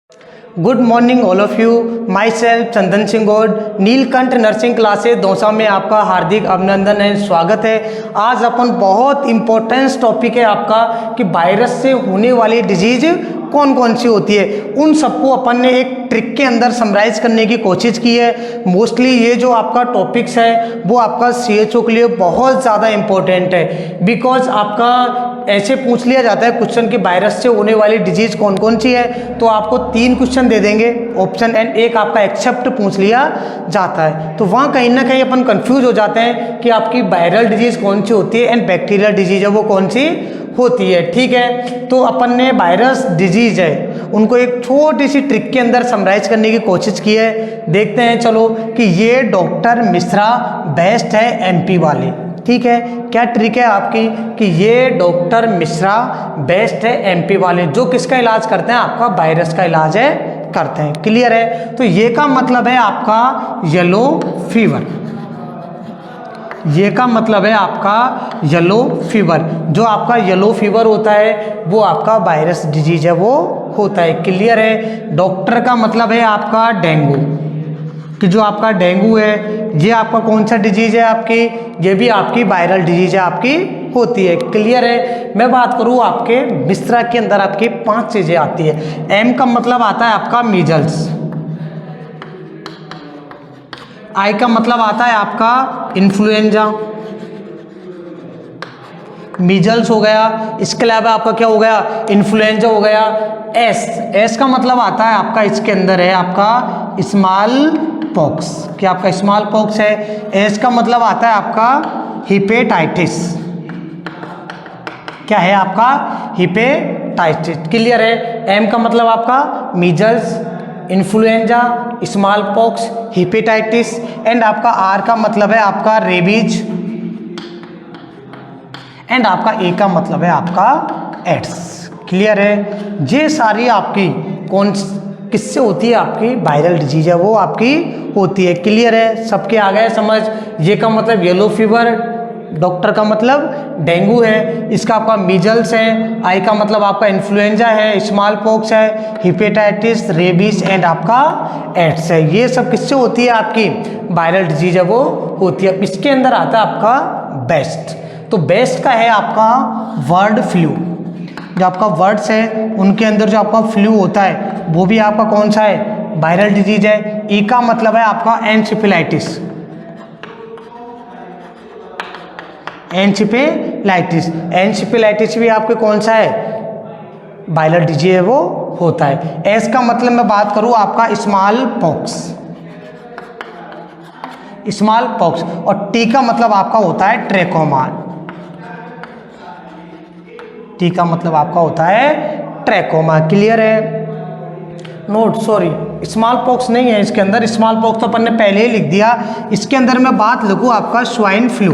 Good morning all of you. Myself Chandan Singh Gaur, Neelkanth nursing classes Dausa में आपका हार्दिक अभिनंदन है, स्वागत है। आज अपन बहुत इंपॉर्टेंट टॉपिक है आपका कि वायरस से होने वाली डिजीज कौन कौन सी होती है, उन सबको अपन ने एक ट्रिक के अंदर समराइज करने की कोशिश की है। मोस्टली ये जो आपका टॉपिक्स है वो आपका CHO के लिए बहुत ज़्यादा इम्पोर्टेंट है, बिकॉज आपका ऐसे पूछ लिया जाता है क्वेश्चन कि वायरस से होने वाली डिजीज कौन कौन सी है, तो आपको 3 क्वेश्चन दे देंगे ऑप्शन एंड एक आपका एक्सेप्ट पूछ लिया जाता है। तो वहाँ कहीं ना कहीं अपन कंफ्यूज हो जाते हैं कि आपकी वायरल डिजीज कौन सी होती है एंड बैक्टीरियल डिजीज है वो कौन सी होती है। ठीक है, तो अपन ने वायरस डिजीज है उनको एक छोटी सी ट्रिक के अंदर समराइज करने की कोशिश की है। देखते हैं चलो कि ये डॉक्टर मिश्रा बेस्ट है MP वाले। ठीक है, क्या ट्रिक है आपकी कि ये डॉक्टर मिश्रा बेस्ट है MP वाले, जो किसका इलाज करते हैं, आपका वायरस का इलाज है करते हैं। क्लियर है, तो ये का मतलब है आपका येलो फीवर, ये का मतलब है आपका येलो फीवर। जो आपका येलो फीवर होता है वो आपका वायरस डिजीज है वो होता है। क्लियर है, डॉक्टर का मतलब है आपका डेंगू, कि जो आपका डेंगू है ये आपका कौन सा डिजीज है आपकी, ये भी आपकी वायरल डिजीज है आपकी होती है। क्लियर है, मैं बात करूँ आपके मिश्रा के अंदर आपकी 5 चीज़ें आती है। M का मतलब आता है आपका मीजल्स, I का मतलब आता है आपका इन्फ्लुएंजा, मीजल्स हो गया, इसके अलावा आपका क्या हो गया, इन्फ्लुएंजा हो गया। S का मतलब आता है आपका, इसके अंदर है आपका स्मॉल पॉक्स, क्या आपका स्मॉल पॉक्स है। S का मतलब आता है आपका हिपेटाइटिस, क्या है आपका हिपेटाइटिस। क्लियर है, M का मतलब आपका measles, influenza, small pox, hepatitis and आपका R का मतलब है आपका रेबीज एंड आपका A का मतलब है आपका एड्स। क्लियर है, ये सारी आपकी कौन किससे होती है, आपकी वायरल डिजीज है वो आपकी होती है। क्लियर है, सबके आ गए समझ। ये का मतलब येलो फीवर, डॉक्टर का मतलब डेंगू है, इसका आपका मीजल्स है, I का मतलब आपका इन्फ्लुएंजा है, स्मॉल पॉक्स है, हिपेटाइटिस, रेबीज एंड आपका एड्स है। ये सब किससे होती है, आपकी वायरल डिजीज है वो होती है। इसके अंदर आता है आपका बेस्ट, तो बेस्ट का है आपका बर्ड फ्लू, जो आपका बर्ड्स है उनके अंदर जो आपका फ्लू होता है वो भी आपका कौन सा है, वायरल डिजीज है। E का मतलब है आपका एनसेफेलाइटिस, एनसेफेलाइटिस भी आपके कौन सा है, वायरल डिजीज है वो होता है। S का मतलब मैं बात करूं आपका स्मॉल पॉक्स, स्मॉल पॉक्स और T का मतलब आपका होता है ट्रैकोमा, T का मतलब आपका होता है ट्रैकोमा। क्लियर है, नोट सॉरी स्मॉल पॉक्स नहीं है इसके अंदर, स्मॉल पॉक्स तो अपन ने पहले ही लिख दिया। इसके अंदर मैं बात लिखूं आपका स्वाइन फ्लू,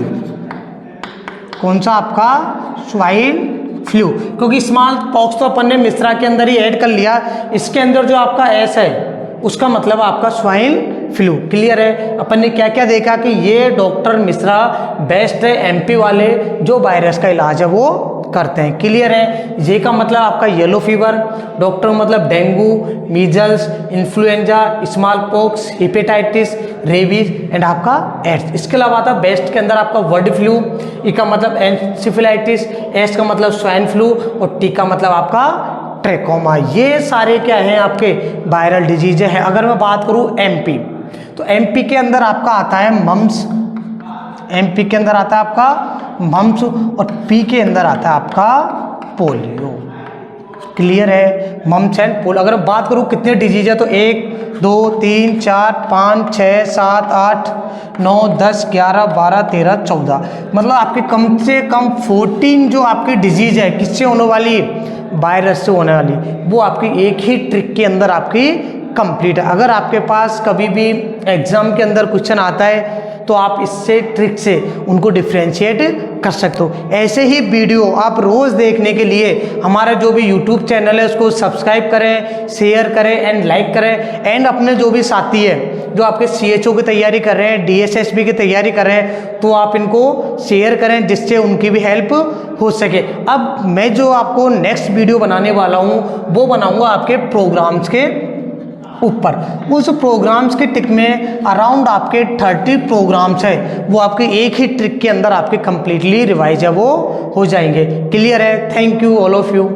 कौन सा आपका स्वाइन फ्लू, क्योंकि स्मॉल पॉक्स तो अपन ने मिश्रा के अंदर ही ऐड कर लिया। इसके अंदर जो आपका S है उसका मतलब आपका स्वाइन फ्लू। क्लियर है, अपन ने क्या क्या देखा कि ये डॉक्टर मिश्रा बेस्ट है MP वाले, जो वायरस का इलाज है वो करते हैं। क्लियर है, ये का मतलब आपका येलो फीवर, डॉक्टर मतलब dengue, measles, influenza, small pox, hepatitis, rabies and आपका एड्स। इसके अलावा आता है बेस्ट के अंदर आपका बर्ड फ्लू, E का मतलब एनसेफेलाइटिस, S का मतलब स्वाइन फ्लू और T का मतलब आपका ट्रैकोमा। ये सारे क्या हैं, आपके वायरल डिजीज हैं। अगर मैं बात करूं MP, तो MP के अंदर आपका आता है मम्स, MP के अंदर आता है आपका मम्स और P के अंदर आता है आपका पोलियो। क्लियर है, मम्स एंड पोलियो। अगर मैं बात करूं कितने डिजीज है, तो 1 2 3 4 5 6 7 8 9 10 11 12 13 14, मतलब आपके कम से कम 14 जो आपकी डिजीज है किससे होने वाली, वायरस से होने वाली, वो आपकी एक ही ट्रिक के अंदर आपकी कंप्लीट है। अगर आपके पास कभी भी एग्जाम के अंदर क्वेश्चन आता है तो आप इससे ट्रिक से उनको डिफ्रेंशिएट कर सकते हो। ऐसे ही वीडियो आप रोज़ देखने के लिए हमारा जो भी यूट्यूब चैनल है उसको सब्सक्राइब करें, शेयर करें एंड लाइक करें। एंड अपने जो भी साथी है जो आपके CHO की तैयारी कर रहे हैं, DSSB की तैयारी कर रहे हैं, तो आप इनको शेयर करें जिससे उनकी भी हेल्प हो सके। अब मैं जो आपको नेक्स्ट वीडियो बनाने वाला हूँ वो बनाऊंगा आपके प्रोग्राम्स के ऊपर। उस प्रोग्राम्स के ट्रिक में अराउंड आपके 30 प्रोग्राम्स है, वो आपके एक ही ट्रिक के अंदर आपके कंप्लीटली रिवाइज है वो हो जाएंगे। क्लियर है? Thank you all of you.